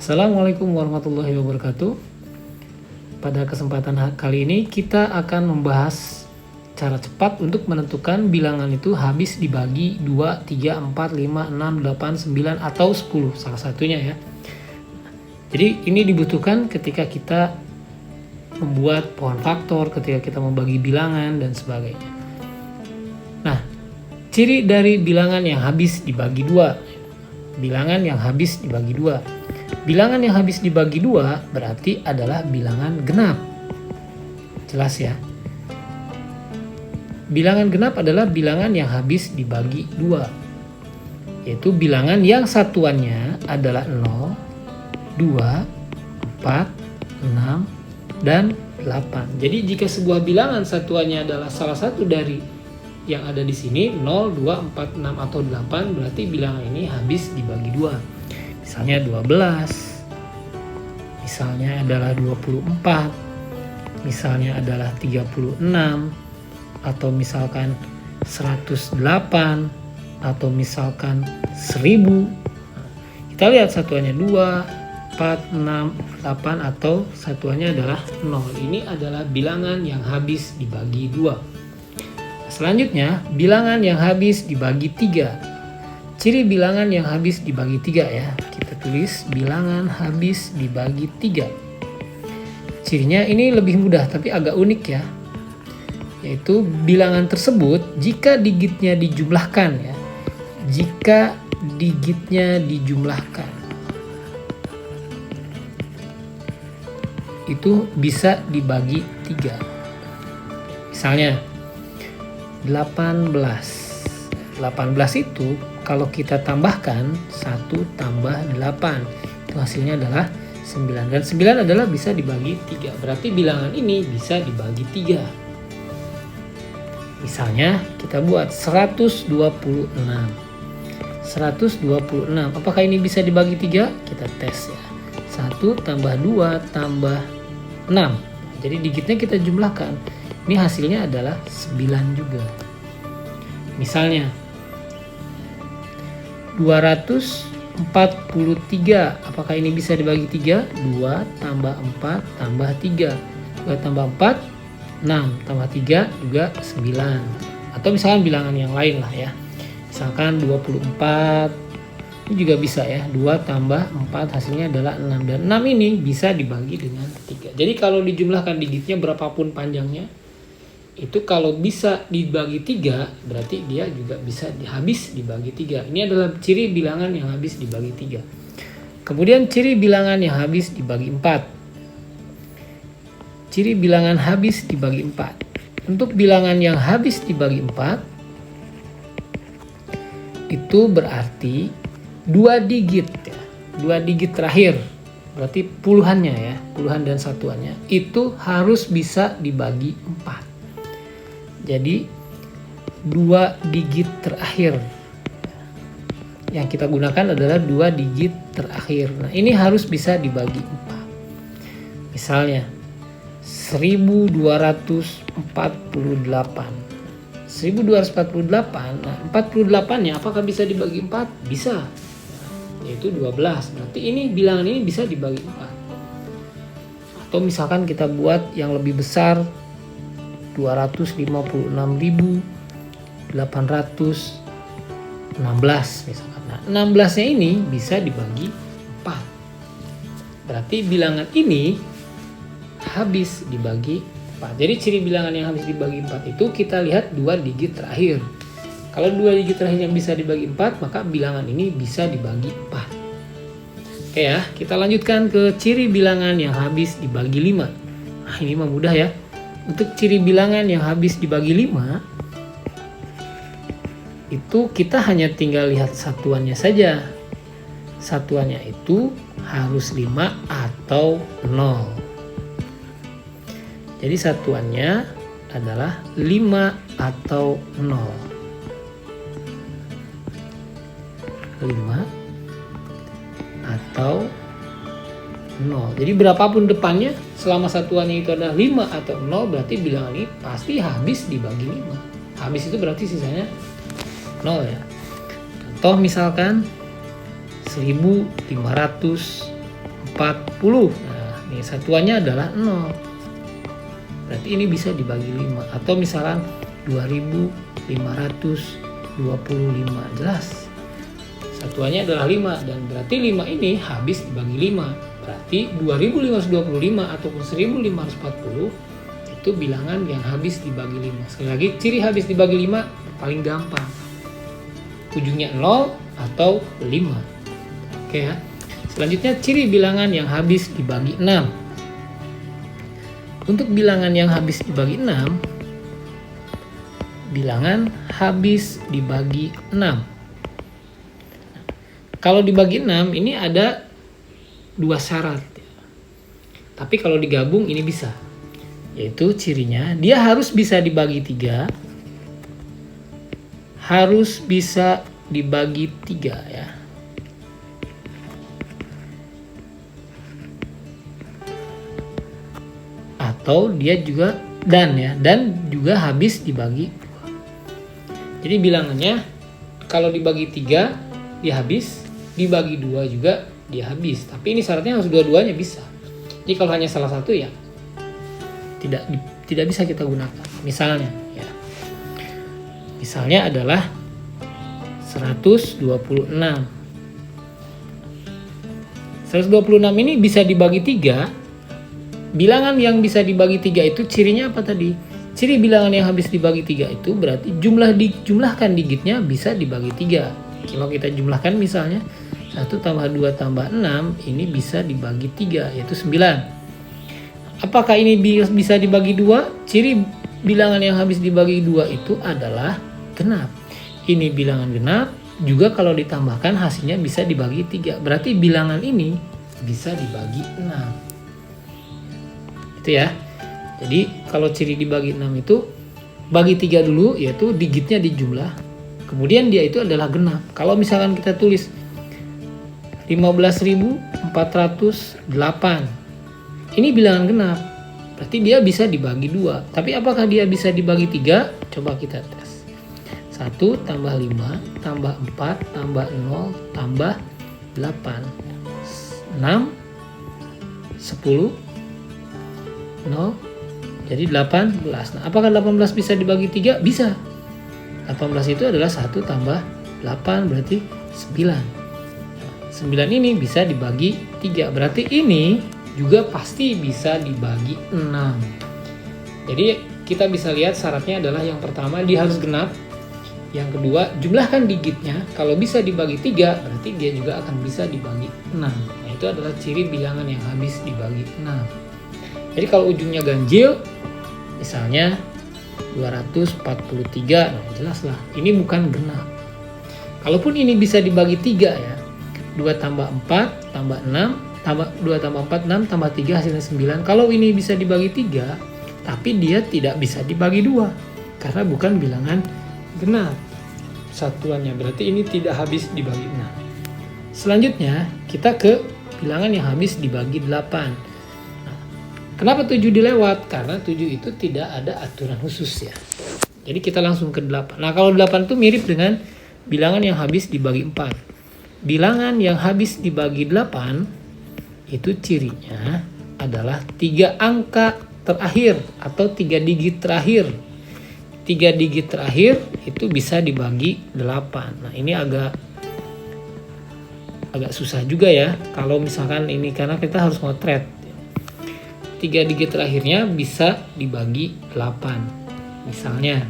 Assalamualaikum warahmatullahi wabarakatuh. Pada kesempatan kali ini kita akan membahas cara cepat untuk menentukan bilangan itu habis dibagi 2, 3, 4, 5, 6, 8, 9 atau 10 salah satunya ya. Jadi ini dibutuhkan ketika kita membuat pohon faktor, ketika kita membagi bilangan dan sebagainya. Nah, ciri dari bilangan yang habis dibagi 2. Bilangan yang habis dibagi 2. Bilangan yang habis dibagi 2 berarti adalah bilangan genap. Jelas ya? Bilangan genap adalah bilangan yang habis dibagi 2. Yaitu bilangan yang satuannya adalah 0, 2, 4, 6, dan 8. Jadi jika sebuah bilangan satuannya adalah salah satu dari yang ada di sini 0, 2, 4, 6, atau 8, berarti bilangan ini habis dibagi 2. Misalnya 12, misalnya adalah 24, misalnya adalah 36, atau misalkan 108, atau misalkan 1000. Kita lihat satuannya 2, 4, 6, 8, atau satuannya adalah 0. Ini adalah bilangan yang habis dibagi 2. Selanjutnya, bilangan yang habis dibagi 3. Ciri bilangan yang habis dibagi 3 ya. Kita tulis bilangan habis dibagi 3. Cirinya ini lebih mudah tapi agak unik ya. Yaitu bilangan tersebut jika digitnya dijumlahkan ya. Jika digitnya dijumlahkan, itu bisa dibagi 3. Misalnya 18. 18 itu kalau kita tambahkan 1 tambah 8, itu hasilnya adalah 9. Dan 9 adalah bisa dibagi 3. Berarti bilangan ini bisa dibagi 3. Misalnya kita buat 126. 126. Apakah ini bisa dibagi 3? Kita tes ya. 1 tambah 2 tambah 6. Jadi digitnya kita jumlahkan. Ini hasilnya adalah 9 juga. Misalnya 243. Apakah ini bisa dibagi 3? 2 tambah 4 tambah 3. 2 tambah 4, 6. Tambah 3 juga 9. Atau misalkan bilangan yang lain lah ya. Misalkan 24. Ini juga bisa ya. 2 tambah 4 hasilnya adalah 6. Dan 6 ini bisa dibagi dengan 3. Jadi kalau dijumlahkan digitnya berapapun panjangnya, itu kalau bisa dibagi 3 berarti dia juga bisa habis dibagi 3. Ini adalah ciri bilangan yang habis dibagi 3. Kemudian ciri bilangan yang habis dibagi 4. Ciri bilangan habis dibagi 4. Untuk bilangan yang habis dibagi 4 itu berarti 2 digit ya. 2 digit terakhir berarti puluhannya ya, puluhan dan satuannya itu harus bisa dibagi 4. Jadi 2 digit terakhir yang kita gunakan adalah 2 digit terakhir. Nah ini harus bisa dibagi 4. Misalnya 1248. 1248. Nah 48-nya apakah bisa dibagi 4? Bisa. Yaitu 12. Berarti ini bilangan ini bisa dibagi 4. Atau misalkan kita buat yang lebih besar, 256.816 misalkan. Nah, 16-nya ini bisa dibagi 4. Berarti bilangan ini habis dibagi 4. Jadi ciri bilangan yang habis dibagi 4 itu kita lihat 2 digit terakhir. Kalau 2 digit terakhir yang bisa dibagi 4, maka bilangan ini bisa dibagi 4. Oke ya, kita lanjutkan ke ciri bilangan yang habis dibagi 5. Nah, ini mah mudah ya. Untuk ciri bilangan yang habis dibagi 5 itu kita hanya tinggal lihat satuannya saja. Satuannya itu harus 5 atau 0. Jadi satuannya adalah 5 atau 0. 5 atau 0. Jadi berapapun depannya, selama satuannya itu adalah 5 atau 0, berarti bilangan ini pasti habis dibagi 5. Habis itu berarti sisanya 0 ya. Contoh misalkan 1500 40. Nah, ini satuannya adalah 0. Berarti ini bisa dibagi 5. Atau misalkan 2525. Jelas. Satuannya adalah 5 dan berarti 5 ini habis dibagi 5. Berarti 2525 ataupun 1540 itu bilangan yang habis dibagi 5. Sekali lagi, ciri habis dibagi 5 paling gampang. Ujungnya 0 atau 5. Oke ya. Selanjutnya ciri bilangan yang habis dibagi 6. Untuk bilangan yang habis dibagi 6, bilangan habis dibagi 6. Kalau dibagi 6 ini ada 2 syarat. Tapi kalau digabung ini bisa. Yaitu cirinya dia harus bisa dibagi 3. Harus bisa dibagi 3 ya. Atau dia juga dan juga habis dibagi 2. Jadi bilangannya kalau dibagi 3 dia habis, dibagi 2 juga dia habis. Tapi ini syaratnya harus dua-duanya bisa. Jadi kalau hanya salah satu ya tidak bisa kita gunakan. Misalnya ya. Misalnya adalah 126. 126 ini bisa dibagi 3. Bilangan yang bisa dibagi 3 itu cirinya apa tadi? Ciri bilangan yang habis dibagi 3 itu berarti jumlahkan digitnya bisa dibagi 3. Kalau kita jumlahkan misalnya 1 tambah 2 tambah 6 ini bisa dibagi 3 yaitu 9. Apakah ini bisa dibagi 2? Ciri bilangan yang habis dibagi 2 itu adalah genap. Ini bilangan genap juga kalau ditambahkan hasilnya bisa dibagi 3. Berarti bilangan ini bisa dibagi 6. Itu ya. Jadi kalau ciri dibagi 6 itu bagi 3 dulu yaitu digitnya dijumlah. Kemudian dia itu adalah genap. Kalau misalkan kita tulis 15.408. Ini bilangan genap. Berarti dia bisa dibagi 2. Tapi apakah dia bisa dibagi 3? Coba kita tes. 1 tambah 5 tambah 4 tambah 0 tambah 8. 6 10 0 jadi 18. Nah, apakah 18 bisa dibagi 3? Bisa. 18 itu adalah 1 tambah 8 berarti 9. 9 ini bisa dibagi 3. Berarti ini juga pasti bisa dibagi 6. Jadi kita bisa lihat syaratnya adalah yang pertama dia harus genap. Yang kedua jumlahkan digitnya. Kalau bisa dibagi 3 berarti dia juga akan bisa dibagi 6. Nah, itu adalah ciri bilangan yang habis dibagi 6. Jadi kalau ujungnya ganjil, misalnya 243, nah jelas lah, ini bukan genap. Kalaupun ini bisa dibagi 3 ya, 2 tambah 4 tambah 6, 2 tambah 4, 6 tambah 3 hasilnya 9. Kalau ini bisa dibagi 3, tapi dia tidak bisa dibagi 2, karena bukan bilangan genap satuannya, berarti ini tidak habis dibagi 6. Selanjutnya, kita ke bilangan yang habis dibagi 8. Kenapa 7 dilewat? Karena 7 itu tidak ada aturan khusus ya. Jadi kita langsung ke 8. Nah kalau 8 itu mirip dengan bilangan yang habis dibagi 4. Bilangan yang habis dibagi 8 itu cirinya adalah 3 angka terakhir atau 3 digit terakhir. 3 digit terakhir itu bisa dibagi 8. Nah ini agak susah juga ya. Kalau misalkan ini karena kita harus motret. 3 digit terakhirnya bisa dibagi 8. Misalnya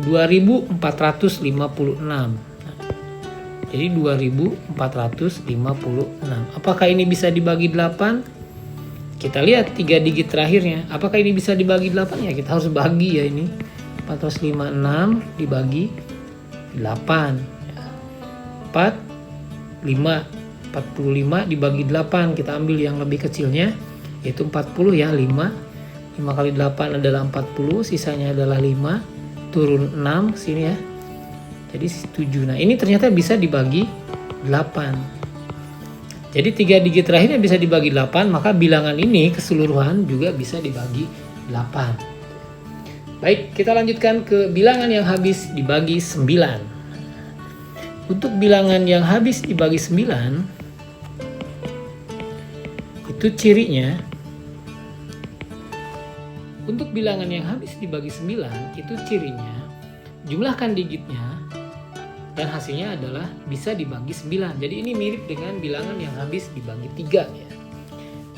2456. Jadi 2456. Apakah ini bisa dibagi 8? Kita lihat 3 digit terakhirnya. Apakah ini bisa dibagi 8? Ya kita harus bagi ya ini. 456 dibagi 8. 4 5 45 dibagi 8, kita ambil yang lebih kecilnya yaitu 40 ya, 5 kali 8 adalah 40, sisanya adalah 5, turun 6 sini ya, jadi 7. Nah ini ternyata bisa dibagi 8. Jadi 3 digit terakhirnya bisa dibagi 8, maka bilangan ini keseluruhan juga bisa dibagi 8. Baik, kita lanjutkan ke bilangan yang habis dibagi 9. Untuk bilangan yang habis dibagi 9, itu cirinya. Untuk bilangan yang habis dibagi 9, itu cirinya jumlahkan digitnya dan hasilnya adalah bisa dibagi 9. Jadi ini mirip dengan bilangan yang habis dibagi 3 ya.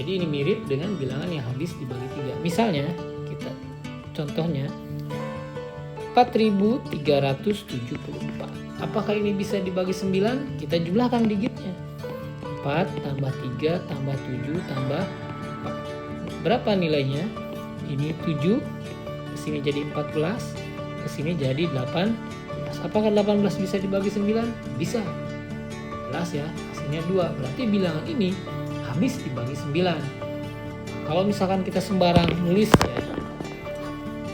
Jadi ini mirip dengan bilangan yang habis dibagi 3. Misalnya, kita contohnya 4.374. Apakah ini bisa dibagi 9? Kita jumlahkan digitnya. 4 tambah 3 tambah 7 tambah 4. Berapa nilainya? Ini 7, kesini jadi 14, kesini jadi 18. Apakah 18 bisa dibagi 9? Bisa. Jelas ya, hasilnya 2. Berarti bilangan ini habis dibagi 9. Kalau misalkan kita sembarang nulis ya,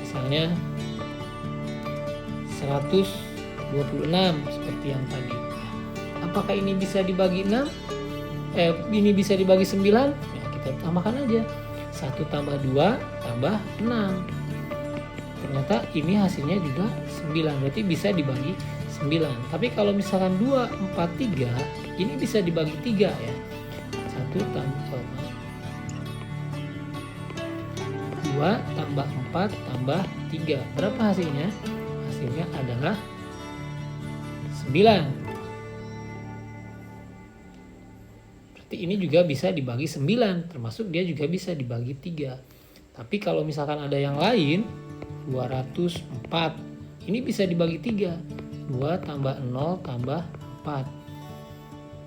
misalnya 126 seperti yang tadi. Apakah ini bisa dibagi 6? Ini bisa dibagi 9? Ya, kita tambahkan aja. 1 tambah 2 tambah 6. Ternyata ini hasilnya juga 9. Berarti bisa dibagi 9. Tapi kalau misalkan 2, 4, 3, ini bisa dibagi 3 ya. 1 tambah 2 tambah 4 tambah 3. Berapa hasilnya? Hasilnya adalah 9. Berarti ini juga bisa dibagi 9, termasuk dia juga bisa dibagi 3. Tapi kalau misalkan ada yang lain, 204, ini bisa dibagi 3. 2 tambah 0 tambah 4.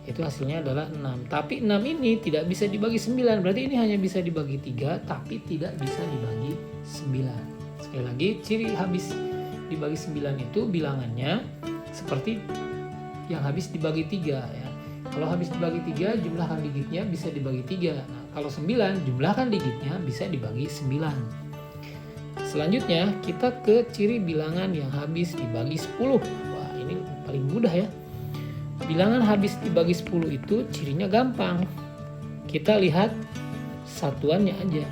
Itu hasilnya adalah 6. Tapi 6 ini tidak bisa dibagi 9. Berarti ini hanya bisa dibagi 3, tapi tidak bisa dibagi 9. Sekali lagi, ciri habis dibagi 9 itu bilangannya seperti yang habis dibagi 3 ya. Kalau habis dibagi 3, jumlahkan digitnya bisa dibagi 3. Nah, kalau 9, jumlahkan digitnya bisa dibagi 9. Selanjutnya, kita ke ciri bilangan yang habis dibagi 10. Wah, ini paling mudah ya. Bilangan habis dibagi 10 itu cirinya gampang. Kita lihat satuannya aja.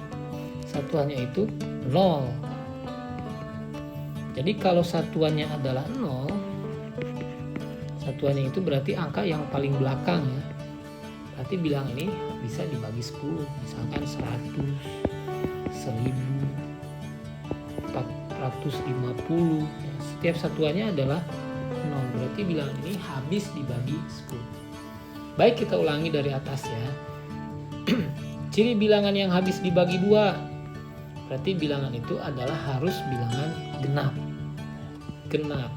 Satuannya itu 0. Jadi kalau satuannya adalah 0, satuannya itu berarti angka yang paling belakang ya. Berarti bilangan ini bisa dibagi 10. Misalkan 100, 1000, 450. Ya, setiap satuannya adalah 0. Berarti bilangan ini habis dibagi 10. Baik, kita ulangi dari atas ya. Ciri bilangan yang habis dibagi 2. Berarti bilangan itu adalah harus bilangan genap. Genap.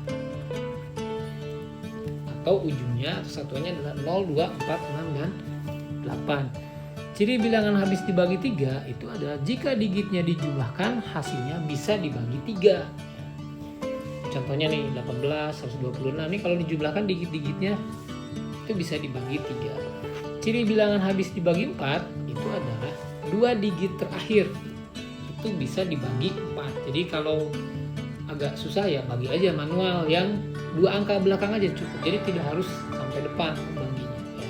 Atau ujungnya atau satuannya adalah 0, 2, 4, 6, dan 8. Ciri bilangan habis dibagi 3 itu adalah jika digitnya dijumlahkan hasilnya bisa dibagi 3. Contohnya nih 18, 126 nih kalau dijumlahkan digit-digitnya itu bisa dibagi 3. Ciri bilangan habis dibagi 4 itu adalah 2 digit terakhir itu bisa dibagi 4. Jadi kalau agak susah ya bagi aja manual yang 2 angka belakang aja cukup. Jadi tidak harus sampai depan baginya ya.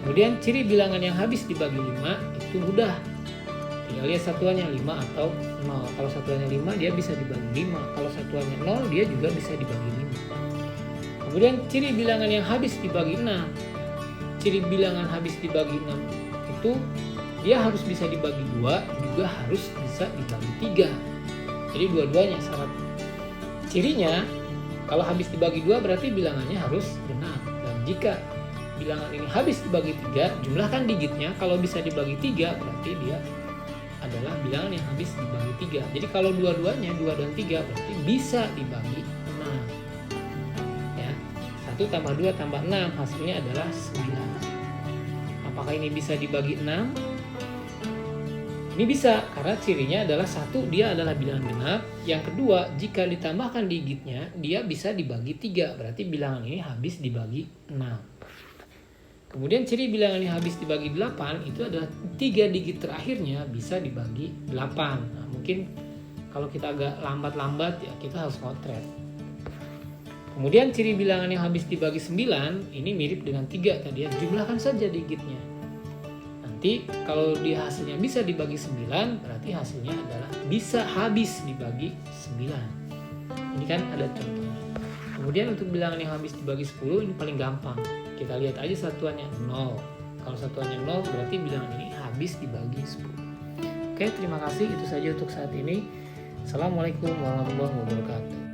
Kemudian ciri bilangan yang habis dibagi 5 itu mudah. Tinggal lihat satuannya 5 atau 0. Kalau satuannya 5 dia bisa dibagi 5. Kalau satuannya 0 dia juga bisa dibagi 5. Kemudian ciri bilangan yang habis dibagi 6. Ciri bilangan habis dibagi 6 itu dia harus bisa dibagi 2, juga harus bisa dibagi 3. Jadi dua-duanya syarat. Cirinya kalau habis dibagi 2 berarti bilangannya harus genap. Dan jika bilangan ini habis dibagi 3, jumlahkan digitnya. Kalau bisa dibagi 3 berarti dia adalah bilangan yang habis dibagi 3. Jadi kalau dua-duanya 2 dan 3 berarti bisa dibagi 6. Ya. 1 tambah 2 tambah 6 hasilnya adalah 9. Apakah ini bisa dibagi 6? Ini bisa karena cirinya adalah 1 dia adalah bilangan genap. Yang kedua, jika ditambahkan digitnya dia bisa dibagi 3. Berarti bilangan ini habis dibagi 6. Kemudian ciri bilangan yang habis dibagi 8 itu adalah 3 digit terakhirnya bisa dibagi 8. Nah, mungkin kalau kita agak lambat-lambat ya kita harus ngotret. Kemudian ciri bilangan yang habis dibagi 9 ini mirip dengan 3 tadi ya. Jumlahkan saja digitnya. Nanti kalau dia hasilnya bisa dibagi 9 berarti hasilnya adalah bisa habis dibagi 9. Ini kan ada contohnya. Kemudian untuk bilangan yang habis dibagi 10 ini paling gampang. Kita lihat aja satuannya 0. Kalau satuannya 0 berarti bilangan ini habis dibagi 10. Oke, terima kasih. Itu saja untuk saat ini. Assalamualaikum warahmatullahi wabarakatuh.